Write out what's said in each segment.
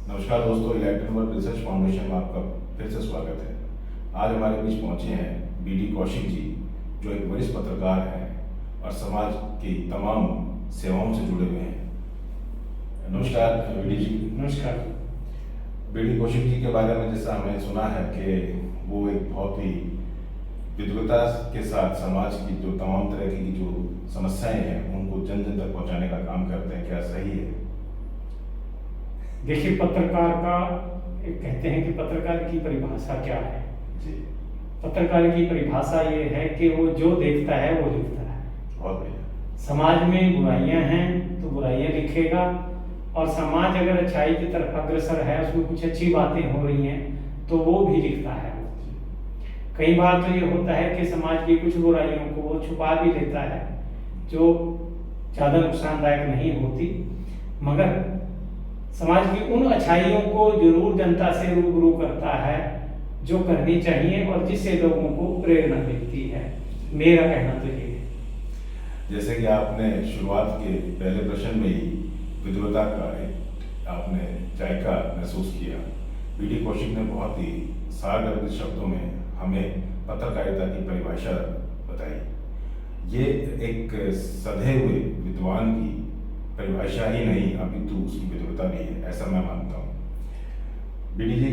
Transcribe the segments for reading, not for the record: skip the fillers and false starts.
नमस्कार दोस्तों, electron work research foundation में आपका फिर से स्वागत है। आज हमारे बीच पहुंचे हैं बीडी कौशिक जी, जो एक वरिष्ठ पत्रकार हैं और समाज की तमाम सेवाओं से जुड़े हुए हैं। नमस्कार बीडी जी। नमस्कार। बीडी कौशिक जी के बारे में जैसा हमने सुना है कि वो एक बहुत ही विद्वता के साथ समाज की जो तमाम तरह की जो समस्याएं हैं उनको जन जन तक पहुंचाने का काम करते हैं, क्या सही है? देखिए, पत्रकार का कहते हैं कि पत्रकार की परिभाषा क्या है। जी, पत्रकार की परिभाषा ये है कि वो जो देखता है वो लिखता है। बहुत बढ़िया। समाज में बुराइयां हैं तो बुराइयां लिखेगा, और समाज अगर अच्छाई की तरफ अग्रसर है, उसमें कुछ अच्छी बातें हो रही हैं तो वो भी लिखता है। कई बार तो ये होता है कि समाज की कुछ बुराइयों को वो छुपा भी लेता है, जो ज़्यादा नुकसानदायक नहीं होती, मगर समाज की उन अच्छाइयों को जरूर जनता से रूबरू करता है जो करनी चाहिए और जिससे लोगों को प्रेरणा मिलती है। मेरा कहना तो ये है। जैसे कि आपने शुरुआत के पहले प्रश्न में ही विद्वता का एक आपने जायका महसूस किया। बीडी कौशिक ने बहुत ही सारगर्भित शब्दों में हमें पत्रकारिता की परिभाषा बताई। ये एक सधे हुए विद्वान की परिभाषा ही नहीं, अपितु उसकी विद्वता भी है, ऐसा मैं मानता हूँ। बीडी जी,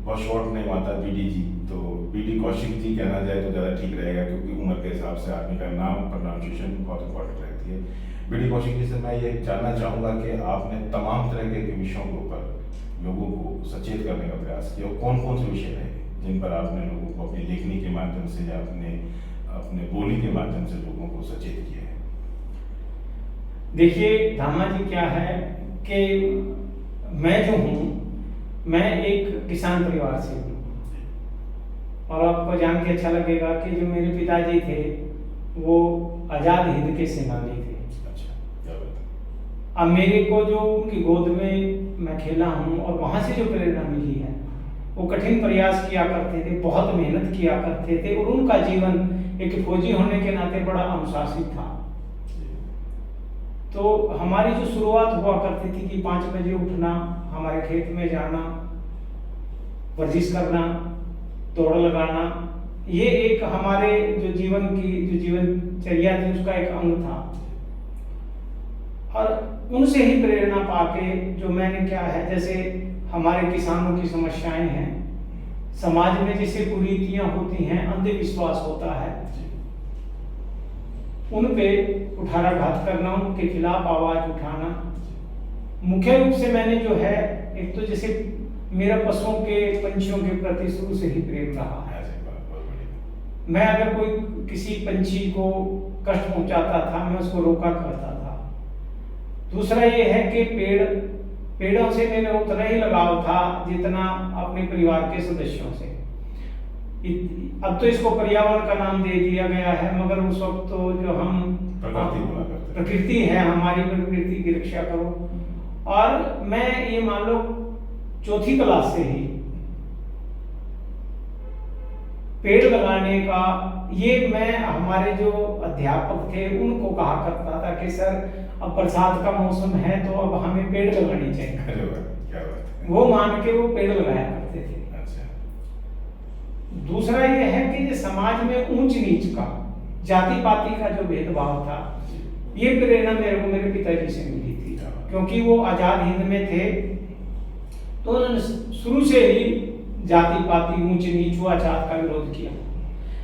बहुत शॉर्ट नेम आता है बीडी जी, तो बीडी कौशिक जी कहना जाए तो ज़्यादा ठीक रहेगा, क्योंकि उम्र के हिसाब से आदमी का नाम प्रोनाउंसिएशन बहुत इंपॉर्टेंट रहती है। बीडी कौशिक जी से मैं ये जानना चाहूँगा कि आपने तमाम तरह के विषयों के ऊपर लोगों को सचेत करने का प्रयास किया, और कौन कौन से विषय रहे जिन पर आपने लोगों को अपनी लेखनी के माध्यम से या अपने बोली के माध्यम से लोगों को सचेत किया है? देखिए धामा जी, क्या है कि मैं जो हूँ, मैं एक किसान परिवार से हूँ, और आपको जान के अच्छा लगेगा कि जो मेरे पिताजी थे वो आज़ाद हिंद के सेनानी थे। अच्छा, क्या बात है। अब मेरे को जो उनकी गोद में मैं खेला हूँ और वहाँ से जो प्रेरणा मिली है, वो कठिन प्रयास किया करते थे, बहुत मेहनत किया करते थे, और उनका जीवन एक फौजी होने के नाते बड़ा अनुशासित था। तो हमारी जो शुरुआत हुआ करती थी कि 5 बजे उठना, हमारे खेत में जाना, वर्जिश करना, दौड़ लगाना, ये एक हमारे जो जीवनचर्या थी उसका एक अंग था। और उनसे ही प्रेरणा पाके जो मैंने क्या है, जैसे हमारे किसानों की समस्याएं हैं, समाज में जैसे कुरीतियां होती हैं, अंधविश्वास होता है, उन पे कुठाराघात करना, उनके खिलाफ आवाज उठाना। मुख्य रूप से मैंने जो है, एक तो जैसे मेरा पशुओं के, पंछियों के प्रति शुरू से ही प्रेम रहा है। मैं अगर कोई किसी पंछी को कष्ट पहुंचाता था, मैं उसको रोका करता था। दूसरा ये है कि पेड़ों से मेरा उतना ही लगाव था जितना अपने परिवार के सदस्यों से। अब तो इसको पर्यावरण का नाम दे दिया गया है, मगर उस वक्त तो जो हम प्रकृति है, हमारी प्रकृति की रक्षा करो। और मैं ये मान लो 4थी क्लास से ही पेड़ लगाने का, ये मैं हमारे जो अध्यापक थे उनको कहा करता था कि सर अब बरसात का मौसम है तो अब हमें पेड़ लगाने चाहिए। क्या बात है। वो मान के वो पेड़ लगाया करते थे। दूसरा ये है कि जो समाज में ऊंच नीच का, जाति पाति का जो भेदभाव था, ये प्रेरणा मेरे को मेरे पिताजी से मिली थी, क्योंकि वो आजाद हिंद में थे, तो उन्होंने शुरू से ही जाति पाति, ऊंच नीच, छूआछात का विरोध किया।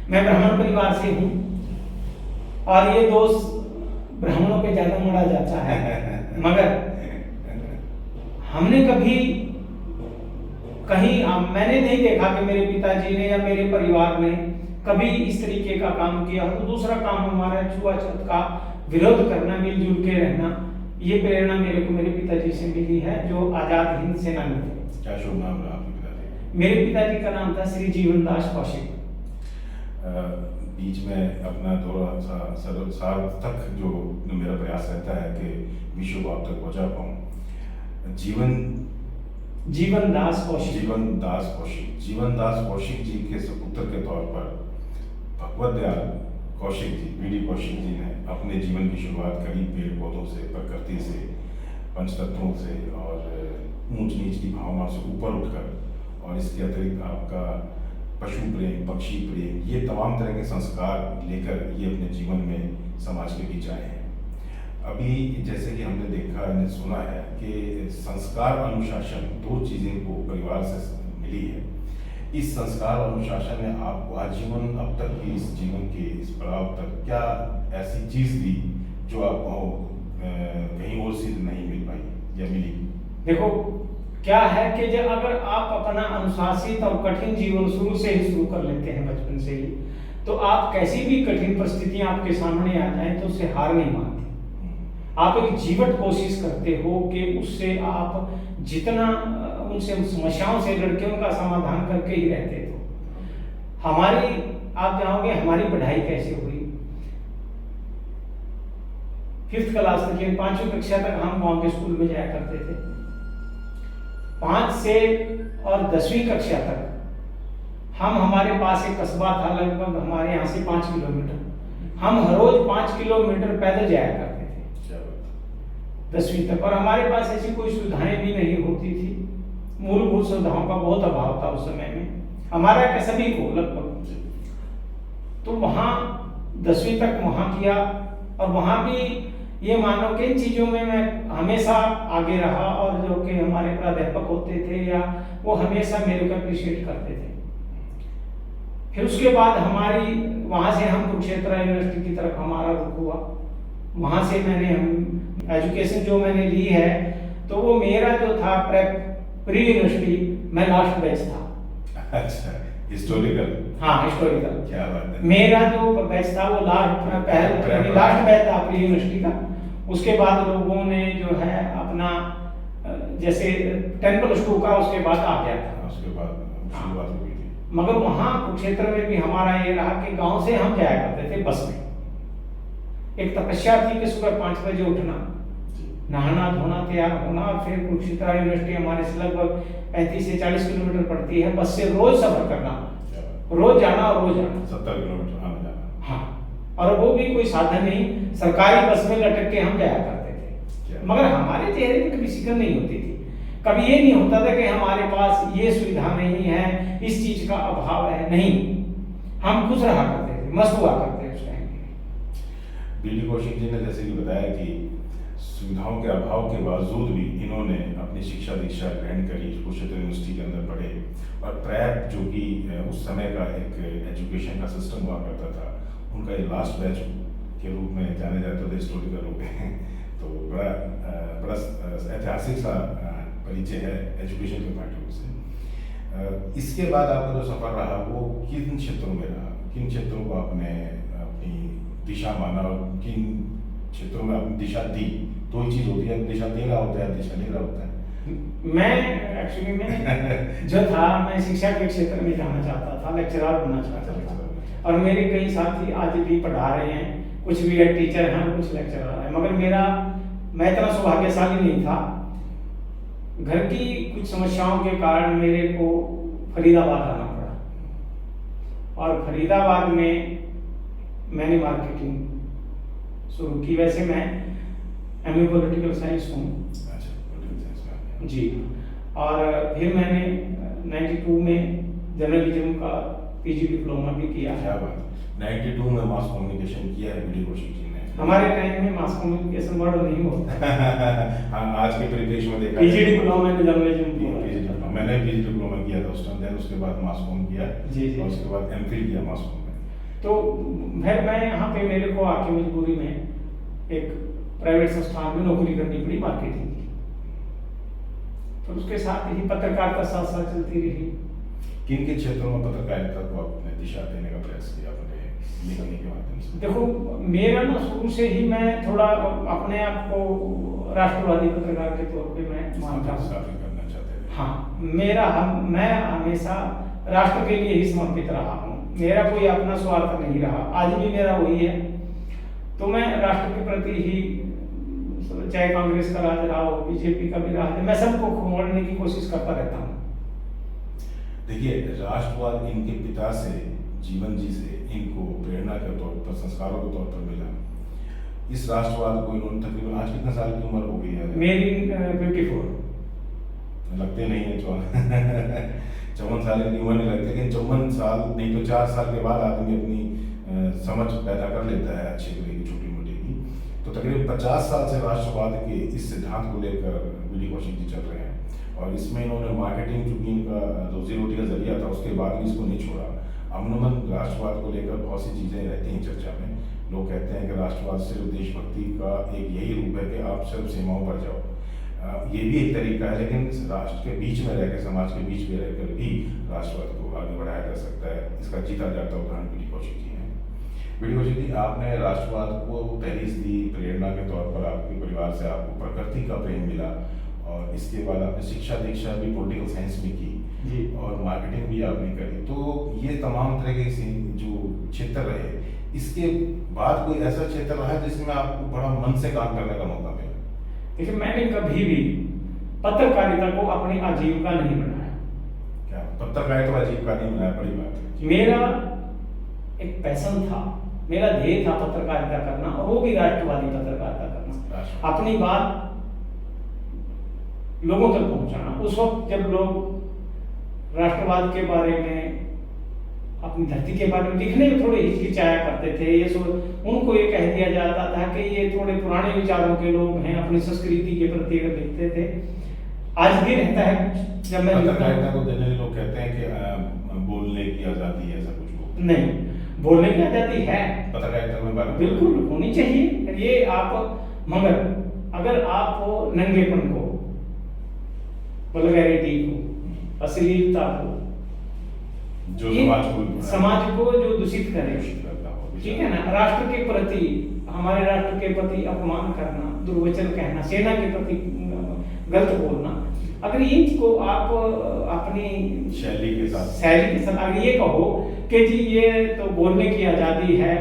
मैं ब्राह्मण परिवार से हूँ, और ये दोष ब्राह्मणों पे ज्यादा मोड़ा जाता है, मगर हमने कभी कहीं मैंने नहीं देखा कि मेरे पिताजी ने या मेरे परिवार ने कभी इस तरीके का काम किया हो। तो दूसरा काम हमारा छुआछूत का विरोध करना, मिलजुल के रहना, ये प्रेरणा मेरे को मेरे पिताजी से मिली है, जो आजाद हिंद सेनानी थे। क्या शुभ नाम रहा आपके पिताजी? मेरे पिताजी का नाम था श्री जीवनदास कौशिक। बीच में अपना थोड़ा सार्थक जो मेरा प्रयास रहता है कि विश्व को आप तक पहुंचा पाऊँ। जीवनदास कौशिक जी के सुपुत्र के तौर पर भगवत दयाल कौशिक जी, बीडी कौशिक जी ने अपने जीवन की शुरुआत करी पेड़ पौधों से, प्रकृति से, पंचतत्वों से और ऊँट ऊंच नीच की भावना से ऊपर उठकर, और इसके अतिरिक्त आपका पशु प्रेम, पक्षी प्रेम, ये तमाम तरह के संस्कार लेकर ये अपने जीवन में समाज के बीच आए हैं। अभी जैसे कि हमने देखा ने सुना है कि संस्कार अनुशासन दो चीज़ें को परिवार से मिली है। इस संस्कार और अनुशासन ने आपको आजीवन अब तक की इस जीवन के इस पड़ाव तक क्या ऐसी चीज़ दी जो आपको कहीं और से नहीं मिल पाई या मिली? देखो क्या है कि जब अगर आप अपना अनुशासित और कठिन जीवन शुरू से ही शुरू कर लेते हैं, बचपन से ही, तो आप कैसी भी कठिन परिस्थितियां आपके सामने आ जाएं तो उससे हार नहीं मानते। आप एक जीवट कोशिश करते हो कि उससे आप जितना उनसे समस्याओं से लड़के उनका समाधान करके ही रहते थे। हमारी आप जाओगे हमारी पढ़ाई कैसे हुई, 5th क्लास तक यानी 5वीं कक्षा तक हम गांव के स्कूल में जाया करते थे। 5 से और 10वीं कक्षा तक हमारे पास एक कस्बा था, लगभग हमारे यहाँ से 5 किलोमीटर, हम हर रोज 5 किलोमीटर पैदल जाया करते थे 10वीं तक। और हमारे पास ऐसी कोई सुविधाएं भी नहीं होती थी, मूलभूत सुविधाओं का बहुत अभाव था उस समय में हमारा क्या सभी को लगभग। तो वहाँ 10वीं तक वहाँ किया, और वहाँ भी ये मानो कि इन चीज़ों में मैं हमेशा आगे रहा, और जो कि हमारे प्राध्यापक होते थे या वो हमेशा मेरे को अप्रिशिएट करते थे। फिर उसके बाद हमारी वहाँ से हम कुरुक्षेत्र यूनिवर्सिटी की तरफ हमारा रुख हुआ। वहाँ से हम एजुकेशन जो मैंने ली है, तो वो मेरा जो था प्री यूनिवर्सिटी में लास्ट बैच था। अच्छा, हिस्टोरिकल? हाँ, हिस्टोरिकल। क्या बात है। मेरा जो बैच था वो लास्ट बैच था प्री यूनिवर्सिटी का। उसके बाद लोगों ने जो है अपना जैसे 10+2 का उसके बाद आ गया था, उसके बाद शुरुआत हुई थी। मगर वहाँ कुरुक्षेत्र में भी हमारा ये रहा कि गांव से हम जाया करते थे बस में। एक तपस्या थी कि सुबह 5 बजे उठना, नहाना धोना तैयार होना, और फिर कुरुक्षेत्र यूनिवर्सिटी हमारे से लगभग 35 से 40 किलोमीटर पड़ती है, बस से रोज सफर करना, रोज जाना और रोज आना, 70 किलोमीटर आना जाना। हाँ, और वो भी कोई साधन नहीं, सरकारी बस में लटक के हम जाया करते थे। मगर हमारे चेहरे पे कभी शिकन नहीं होती थी, कभी ये नहीं होता था कि हमारे पास ये सुविधा नहीं है, इस चीज का अभाव है, नहीं, हम खुश रहा करते थे, मस्त हुआ करते थे उस टाइम पे। बीडी कौशिक जी ने जैसे कि बताया कि सुविधाओं के अभाव के बावजूद भी इन्होंने अपनी शिक्षा दीक्षा ग्रहण करी, कुरुक्षेत्र यूनिवर्सिटी के अंदर पढ़े, और प्रैप जो कि उस समय का एक एजुकेशन का सिस्टम हुआ करता था, उनका ये लास्ट बैच के रूप में जाने जाते थे, हिस्टोरिकल हो गए। तो बड़ा ऐतिहासिक सा परिचय है एजुकेशन के पॉइंट ऑफ व्यू से। इसके बाद आपका जो सफर रहा वो किन क्षेत्रों में रहा, किन क्षेत्रों को आपने अपनी दिशा माना और किन क्षेत्रों में आपने दिशा दी? दो ही चीज होती है, दिशा दे रहा होता है, दिशा ले रहा होता है। मैं एक्चुअली में जो था, मैं शिक्षा के क्षेत्र में जाना चाहता था, लेक्चरर बनना चाहता था, और मेरे कई साथी आज भी पढ़ा रहे हैं, कुछ भी टीचर हैं, कुछ लेक्चरर हैं, मगर मैं इतना सौभाग्यशाली नहीं था। घर की कुछ समस्याओं के कारण मेरे को फरीदाबाद आना पड़ा, और फरीदाबाद में मैंने मार्केटिंग शुरू की। वैसे मैं MA पॉलिटिकल साइंस हूँ जी, और फिर मैंने 92 में जर्नलिज्म का PG डिप्लोमा भी किया है। 92 में मास कम्युनिकेशन किया है बीडी कौशिक जी ने। हमारे टाइम में मास कम्युनिकेशन वर्ड नहीं होता। हाँ, आज के परिप्रेक्ष्य में देखा PG डिप्लोमा में जर्नलिज्म, मैंने PG डिप्लोमा किया था उस टाइम, देन उसके बाद मास कॉम किया जी, और उसके बाद MPhil किया मास कॉम में। तो फिर मैं यहाँ पे मेरे को आके मजबूरी में एक प्राइवेट संस्थान में नौकरी करनी पड़ी मार्केटिंग की। तो उसके साथ ही पत्रकारिता साथ साथ चलती रही। किन किन क्षेत्रों में पत्रकारिता को आपने दिशा देने का प्रयास किया अपने लिखने के माध्यम से? देखो, मेरा ना शुरू से ही मैं थोड़ा अपने आप को राष्ट्रवादी पत्रकार के तौर पे मैं मानता हूँ। करना चाहते थे? हाँ, मैं हमेशा राष्ट्र के लिए ही समर्पित रहा हूँ, मेरा कोई अपना स्वार्थ नहीं रहा, आज भी मेरा वही है। तो मैं राष्ट्र के प्रति ही, चाहे कांग्रेस का राज रहा हो, बीजेपी का भी राज है, मैं सबको मोड़ने की कोशिश करता रहता हूँ। देखिए, राष्ट्रवाद इनके पिता से, जीवन जी से इनको प्रेरणा के तौर पर, संस्कारों के तौर पर मिला। इस राष्ट्रवाद को इन्होंने तकरीबन, आज कितने साल की उम्र हो गई है? मेरी 54। लगते नहीं है 54 साल की उम्र नहीं लगती, लेकिन 54 साल नहीं तो 4 साल के बाद आदमी अपनी समझ पैदा कर लेता है अच्छी बुरी की, छोटी मोटी की। तो तकरीबन 50 साल से राष्ट्रवाद के इस सिद्धांत को लेकर वीडी कौशिक जी चल रहे हैं, और इसमें इन्होंने मार्केटिंग, चूंकि इनका रोजी रोटी का जरिया था, उसके बाद भी इसको नहीं छोड़ा। अमूमन राष्ट्रवाद को लेकर बहुत सी चीज़ें रहती हैं चर्चा में। लोग कहते हैं कि राष्ट्रवाद सिर्फ देशभक्ति का एक यही रूप है कि आप सिर्फ सीमाओं पर जाओ, ये भी एक तरीका है, लेकिन राष्ट्र के बीच में रहकर, समाज के बीच में रहकर भी राष्ट्रवाद को आगे बढ़ाया जा सकता है। इसका जीता जाता उदाहरण वीडी कौशिक जी हैं। वीडी कौशिक जी, आपने राष्ट्रवाद को पहली सी प्रेरणा के तौर पर आपके परिवार से आपको प्रकृति का प्रेम मिला, और इसके बाद आपने शिक्षा दीक्षा भी पॉलिटिकल साइंस में की जी, और मार्केटिंग भी आपने करी। तो ये तमाम तरह के जो क्षेत्र रहे, इसके बाद कोई ऐसा क्षेत्र रहा है जिसमें आपको बड़ा मन से काम करने का मौका मिला? देखिए, मैंने कभी भी पत्रकारिता को अपनी आजीविका नहीं बनाया। क्या पत्रकारिता आजीविका नहीं बनाया? बड़ी बात है। मेरा एक पैशन था, मेरा ध्येय था पत्रकारिता करना, और वो भी राष्ट्रवादी पत्रकारिता करना, अपनी बात लोगों तक पहुंचाना। उस वक्त जब लोग राष्ट्रवाद के बारे में, अपनी धरती के बारे में लिखने में थोड़े हिचकिचाया करते थे, ये उनको ये कह दिया जाता था कि ये थोड़े पुराने विचारों के लोग हैं, अपनी संस्कृति के प्रति अगर लिखते थे। आज भी रहता है जब मैं पत्रकारिता को देने लोग कहते हैं कि बोलने की आजादी है, ऐसा कुछ नहीं, बोलने की आजादी है पत्रकारिता में, बात बिल्कुल होनी चाहिए ये आप, मगर अगर आप नंगेपन को, वल्गैरिटी को, अश्लीलता को, जो समाज को जो दूषित करे, ठीक है ना, राष्ट्र के प्रति, हमारे राष्ट्र के प्रति अपमान करना, दुर्वचन कहना, सेना के प्रति गलत बोलना, अगर इनको आप अपनी शैली के साथ अगर ये कहो कि जी ये तो बोलने की आजादी है,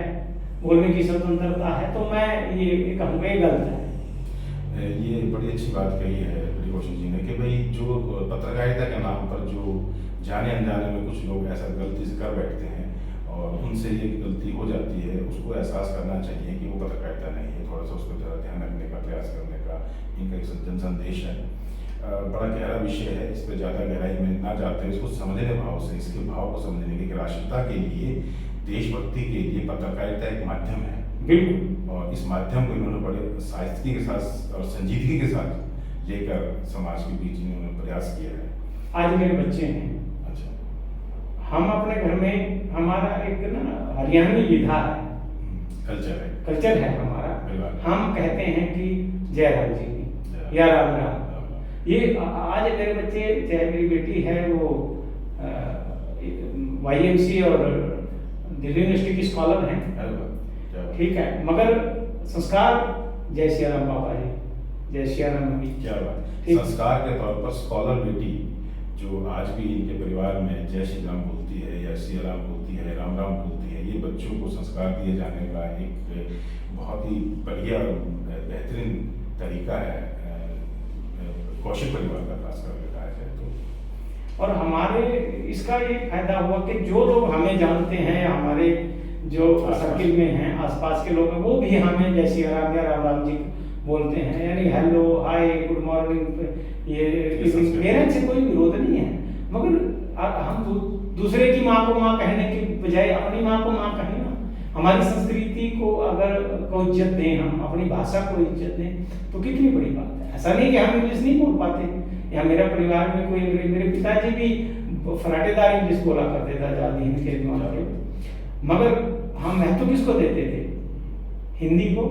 बोलने की स्वतंत्रता है, तो मैं ये कहूँगा ये गलत है। ये बड़ी अच्छी बात कही है वीडी कौशिक जी ने कि भाई जो पत्रकारिता के नाम पर जो जाने अनजाने में कुछ लोग ऐसा गलती से कर बैठते हैं और उनसे ये गलती हो जाती है, उसको एहसास करना चाहिए कि वो पत्रकारिता नहीं है, थोड़ा सा उसको ज़रा ध्यान रखने का प्रयास करने का इनका एक जन संदेश है। बड़ा गहरा विषय है, इस पर ज़्यादा गहराई में ना जाते हैं, इसको समझने भाव से, इसके भाव को समझने की राष्ट्रीयता के लिए, देशभक्ति के लिए पत्रकारिता एक माध्यम है, बिल्कुल, और इस माध्यम को इन्होंने बड़े साहित्य के साथ और संजीदगी के साथ लेकर समाज के बीच इन्होंने प्रयास किया है। आज मेरे बच्चे हैं, अच्छा, हम अपने घर में, हमारा एक ना हरियाणवी विधा है, कल्चर है हमारा, हम कहते हैं कि जय राम जी की या राम राम। ये आज मेरे बच्चे, चाहे मेरी बेटी है वो YMC और दिल्ली यूनिवर्सिटी की स्कॉलर हैं, ठीक है, मगर संस्कार जय श्री राम बाबा जी, जय श्री राम मम्मी। क्या बात, संस्कार के तौर पर स्कॉलर बेटी जो आज भी इनके परिवार में जय श्री राम बोलती है या श्री राम बोलती है, राम राम बोलती है, ये बच्चों को संस्कार दिए जाने का एक बहुत ही बढ़िया और बेहतरीन तरीका है कौशिक परिवार का, खासकर कहा जाए तो। और हमारे इसका ये फायदा हुआ कि जो लोग हमें जानते हैं, हमारे जो सर्किल में हैं, आसपास के लोग हैं, वो भी हमें जय श्री राम या राम राम जी बोलते हैं, यानी हेलो, हाय, गुड मॉर्निंग, ये मेरे से कोई विरोध नहीं है, मगर हम दूसरे की माँ को माँ कहने की बजाय अपनी माँ को माँ कहें ना। हमारी संस्कृति को अगर को इज्जत दें, हम अपनी भाषा को इज्जत दें, तो कितनी बड़ी बात है। ऐसा नहीं कि हम इंग्लिश नहीं बोल पाते, या मेरा परिवार में कोई, मेरे पिताजी भी फराटेदार इंग्लिश बोला करते थे आजादी हिंद के दिमाग के, मगर हम महत्व किसको देते थे? हिंदी को,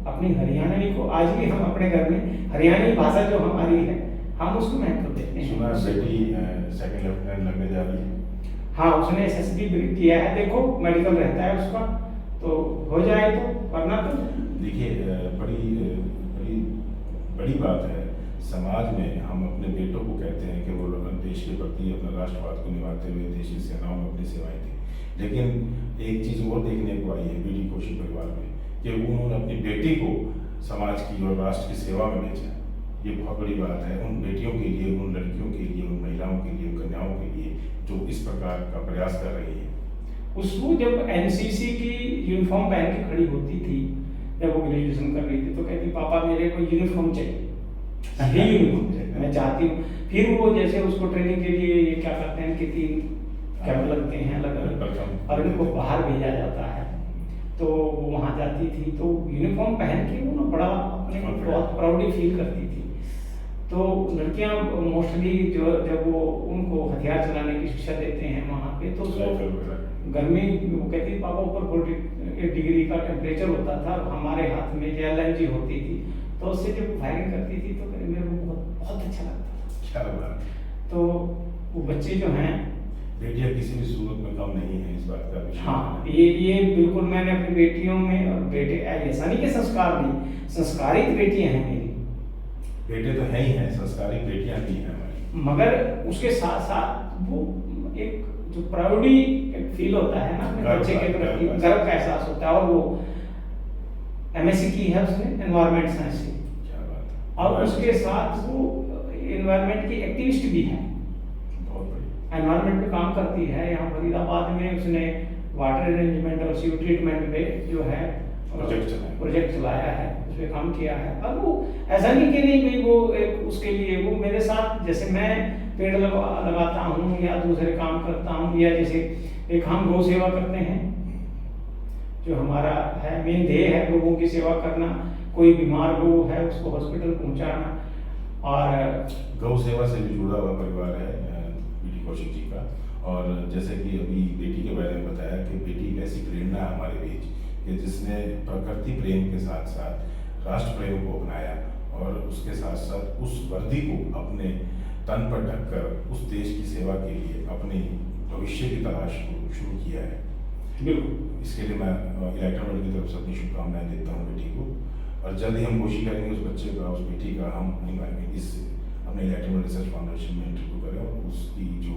अपनी हरियाणवी को। आज भी हम अपने घर में हरियाणवी भाषा जो हमारी है, हम उसको महत्व देते हैं। सुना बेटी सेकंड लेफ्टिनेंट लगने जा रही है। हाँ, उसने SSB किया है, देखो मेडिकल रहता है उसका, तो हो जाए तो, वरना तो देखिए बड़ी बात है समाज में हम अपने बेटों को कहते हैं कि वो देश के प्रति अपना राष्ट्रवाद को निभाते हुए देश की सेनाओं में अपनी सेवाएं दी, लेकिन एक चीज़ और देखने को आई है वीडी कौशिक परिवार में कि उन्होंने अपनी बेटी को समाज की और राष्ट्र की सेवा में भेजा। ये बहुत बड़ी बात है उन बेटियों के लिए, उन लड़कियों के लिए, उन महिलाओं के लिए, उन कन्याओं के लिए जो इस प्रकार का प्रयास कर रही है। उसको जब NCC की यूनिफॉर्म पहन के खड़ी होती थी, जब वो ग्रेजुएशन कर रही थी, तो कहती पापा मेरे को यूनिफॉर्म चाहिए, ये यूनिफॉर्म चाहिए। मैं चाहती हूँ। फिर वो जैसे उसको ट्रेनिंग के लिए ये क्या करते हैं कि 3 कैंप लगते हैं अलग अलग और उनको बाहर भेजा जाता है। तो वो वहाँ जाती थी तो यूनिफॉर्म पहन के वो ना बड़ा अपने को बहुत प्राउडली फील करती थी। तो लड़कियां मोस्टली जो जब वो उनको हथियार चलाने की शिक्षा देते हैं वहाँ पे तो उसको गर्मी वो कहती थी पापा ऊपर 48 डिग्री का टेम्परेचर होता था, हमारे हाथ में जो LNG होती थी तो उससे जब फायरिंग करती थी तो मेरे को बहुत अच्छा लगता था। तो वो बच्चे जो हैं बेटियां किसी भी सूरत में कम नहीं है, इस बात का विषय। हाँ, ये बिल्कुल मैंने अपनी बेटियों में और बेटे ऐसा नहीं कि संस्कार नहीं, संस्कारित बेटियां हैं मेरी। बेटे तो है ही हैं, संस्कारित बेटियां भी हैं हमारी। मगर उसके साथ साथ वो एक जो प्राउडी एक फील होता है ना अपने बच्चे के प्रति, गर्व का एहसास होता है। और वो MSc की है उसने एनवायरमेंट साइंस से, क्या बात है। और उसके साथ वो एनवायरमेंट की एक्टिविस्ट भी है, एनवायरमेंट पे काम करती है। यहाँ फरीदाबाद में उसने वाटर अरेंजमेंट और सीवर ट्रीटमेंट पे जो है प्रोजेक्ट चलाया है, उस पर काम किया है। अब वो ऐसा नहीं कि नहीं भाई वो एक उसके लिए वो मेरे साथ जैसे मैं पेड़ लगाता हूँ या दूसरे काम करता हूँ, या जैसे एक हम गौ सेवा करते हैं जो हमारा है मेन ध्येय है लोगों की सेवा करना। कोई बीमार गौ है उसको हॉस्पिटल पहुँचाना। और गौ सेवा से भी जुड़ा हुआ परिवार है बीडी कौशिक जी का। और जैसे कि अभी बेटी के बारे में बताया कि बेटी एक ऐसी प्रेरणा है हमारे बीच कि जिसने प्रकृति प्रेम के साथ साथ राष्ट्र प्रेम को अपनाया और उसके साथ साथ उस वर्दी को अपने तन पर ढककर उस देश की सेवा के लिए अपने भविष्य की तलाश को शुरू किया है। बिल्कुल, इसके लिए मैं इलेक्ट्रॉनिक की तरफ से अपनी शुभकामनाएं देता हूँ बेटी को। और जल्द ही हम कोशिश करेंगे उस बच्चे का, उस बेटी का हम इस अपने इलेक्ट्रॉनिक रिसर्च फाउंडेशन में इंटरव्यू करें और उसकी जो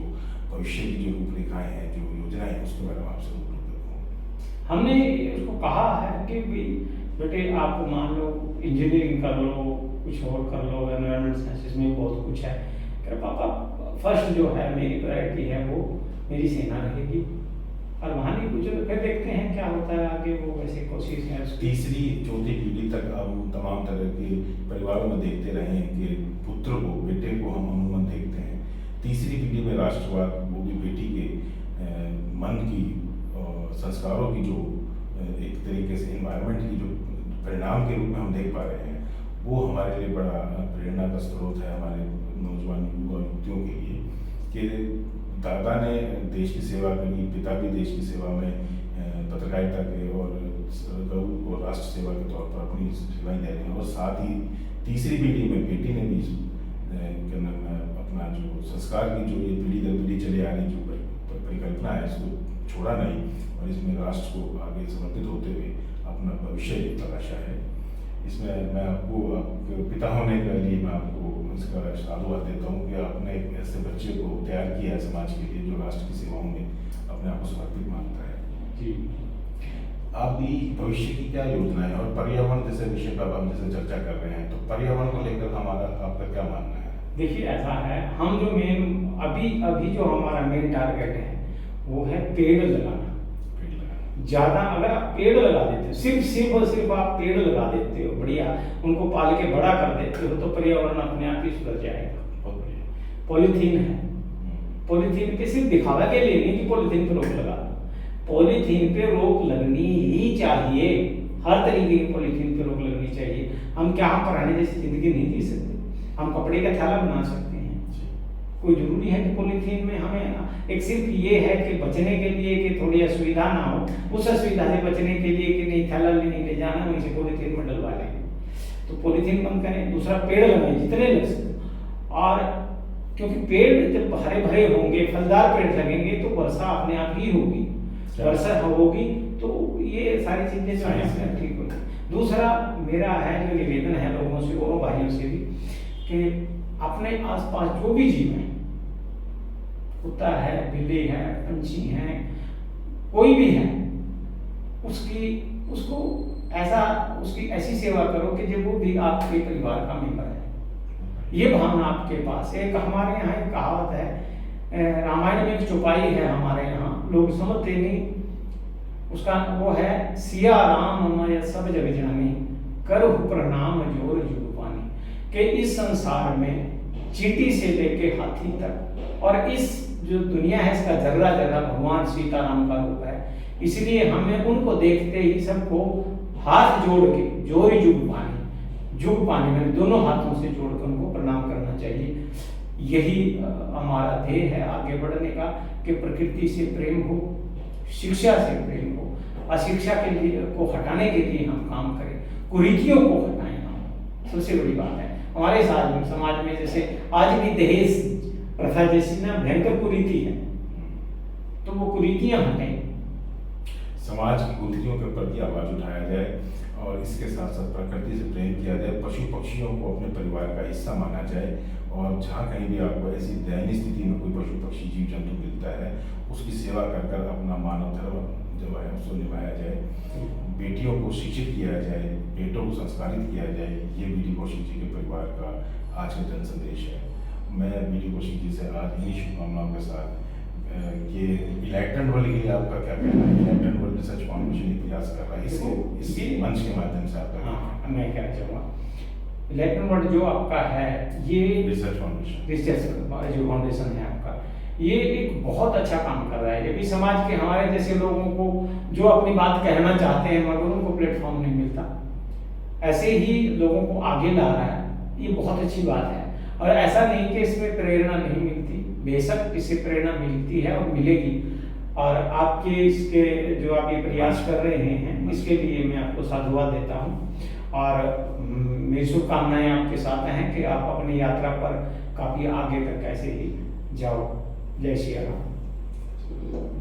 भविष्य की जो रूपरेखाएं हैं, जो योजनाएं हैं, उसके बारे में आपसे रूबरू करूँ। हमने उसको कहा है कि भाई बेटे आप मान लो इंजीनियरिंग कर लो, कुछ और कर लो, एनवायरमेंट साइंसेस में बहुत कुछ है। कह पापा फर्स्ट जो है मेरी प्रायोरिटी है वो मेरी सेना रहेगी, और वहाँ नहीं पूछो तो फिर देखते हैं क्या होता है आगे। वो वैसे कोशिश है। तीसरी चौथी पीढ़ी तक हम तमाम तरह के परिवारों में देखते रहे हैं कि पुत्र को, बेटे को हम अमूमन देखते हैं। तीसरी पीढ़ी में राष्ट्रवाद, वो भी बेटी के मन की संस्कारों की जो एक तरीके से एनवायरनमेंट की जो परिणाम के रूप में हम देख पा रहे हैं, वो हमारे लिए बड़ा प्रेरणा का स्रोत है हमारे नौजवान युवा युवतियों के लिए कि दादा ने देश की सेवा करी, पिता भी देश की सेवा में पत्रकारिता के और गौ और राष्ट्र सेवा के तौर पर अपनी सेवाएं दे रहे हैं। और साथ ही तीसरी पीढ़ी में बेटी ने भी अपना जो संस्कार की जो ये पीढ़ी दर पीढ़ी चले आ रही जो परिकल्पना है, इसको छोड़ा नहीं और इसमें राष्ट्र को आगे समर्पित होते हुए अपना भविष्य तलाशा है। इसमें मैं आपको आपके पिता होने के लिए मैं आपको इसका साधुवाद देता हूँ कि आपने एक ऐसे बच्चे को तैयार किया है समाज के लिए जो राष्ट्र की सेवाओं में अपने आप को समर्पित मानता है। जी, आप भी भविष्य की क्या योजना है और पर्यावरण जैसे विषय पर हम जैसे चर्चा कर रहे हैं, तो पर्यावरण को लेकर हमारा आपका क्या मानना है? देखिए ऐसा है, हम जो मेन अभी जो हमारा मेन टारगेट है वो है पेड़ लगाना। ज्यादा अगर आप पेड़ लगा देते हो, सिर्फ और सिर्फ आप पेड़ लगा देते हो, बढ़िया उनको पाल के बड़ा कर देते हो, तो पर्यावरण अपने आप ही सुधर जाएगा। पॉलीथीन है, पॉलीथीन पे सिर्फ दिखावा के लिए नहीं कि पॉलीथीन पे रोक लगा दो, पॉलीथीन पे रोक लगनी ही चाहिए। हर तरीके की पॉलीथीन पे रोक लगनी चाहिए। हम क्या हम पुराने जैसी जिंदगी नहीं जी सकते, हम कपड़े का थैला बना सकते हैं। कोई जरूरी है कि पॉलीथीन में हमें एक सिर्फ ये है कि बचने के लिए कि थोड़ी असुविधा ना हो, उस असुविधा से बचने के लिए कि नहीं थैला नहीं ले जाना, वहीं से पॉलीथीन में डलवा लेंगे। तो पॉलीथीन बंद करें। दूसरा, पेड़ लगाएं जितने लग सके। और क्योंकि पेड़ जब हरे भरे होंगे, फलदार पेड़ लगेंगे तो वर्षा अपने आप ही होगी। वर्षा होगी तो ये सारी चीजें जो है ठीक होगी। दूसरा मेरा है जो निवेदन है लोगों से और भाइयों से भी कि अपने आसपास जो भी जीव है, कुत्ता है, बिल्ली है, पंछी है, कोई भी है, उसकी ऐसी सेवा करो कि जब वो भी आपके परिवार का मेंबर है। ये भावना आपके पास। एक हमारे यहाँ एक कहावत है, रामायण में एक चौपाई है हमारे यहाँ, लोग समझते नहीं उसका, वो है सिया राम मैं सब जग जानी, करहु प्रणाम जोर जुग पानी। कि इस संसार में चींटी से लेके हाथी तक, और इस जो दुनिया है इसका जर्रा जर्रा भगवान सीताराम का रूप है। इसलिए हमें उनको देखते ही सबको हाथ जोड़ के जोरी जुग पानी में दोनों हाथों से जोड़ कर उनको प्रणाम करना चाहिए। यही हमारा ध्येय है आगे बढ़ने का, कि प्रकृति से प्रेम हो, शिक्षा से प्रेम हो, अशिक्षा के लिए को हटाने के लिए हम काम करें, कुरीतियों को हटाएं हम। सबसे बड़ी बात है हमारे समाज में जैसे आज भी दहेज प्रथा जैसी ना भयंकर कुरीति है, तो वो कुरीतियां हटें। समाज की कुरीतियों के प्रति आवाज उठाया जाए और इसके साथ साथ प्रकृति से प्रेम किया जाए, पशु पक्षियों को अपने परिवार का हिस्सा माना जाए, और जहाँ कहीं भी आपको ऐसी दयनीय स्थिति में कोई पशु पक्षी जीव जंतु मिलता है उसकी सेवा कर कर अपना मानव धर्म जो है उसको निभाया जाए। बेटियों को शिक्षित किया जाए, बेटों को संस्कारित किया जाए, ये बीडी कौशिक जी के परिवार का आज का जन संदेश है। मैं बीडी कौशिक जी से आज इन्हीं शुभकामनाओं के साथ ये इलेक्ट्रॉन वर्ल्ड के लिए आपका क्या कहना है? इलेक्ट्रॉन वर्ल्ड रिसर्च फाउंडेशन ये प्रयास कर रहा है इस मंच के माध्यम से आपका। हाँ, मैं कहना चाहूँगा इलेक्ट्रॉन वर्ल्ड जो आपका है ये रिसर्च जो फाउंडेशन है आपका, ये एक बहुत अच्छा काम कर रहा है। ये भी समाज के हमारे जैसे लोगों को जो अपनी बात कहना चाहते हैं मगर उनको प्लेटफॉर्म नहीं मिलता, ऐसे ही लोगों को आगे ला रहा है। ये बहुत अच्छी बात है, और ऐसा नहीं कि इसमें प्रेरणा नहीं मिलती, बेशक इससे प्रेरणा मिलती है और मिलेगी। और आपके इसके जो आप ये प्रयास कर रहे हैं इसके लिए मैं आपको साधुवाद देता हूँ, और मेरी शुभकामनाएं आपके साथ हैं कि आप अपनी यात्रा पर काफ़ी आगे तक ऐसे ही जाओ। जय श्री राम।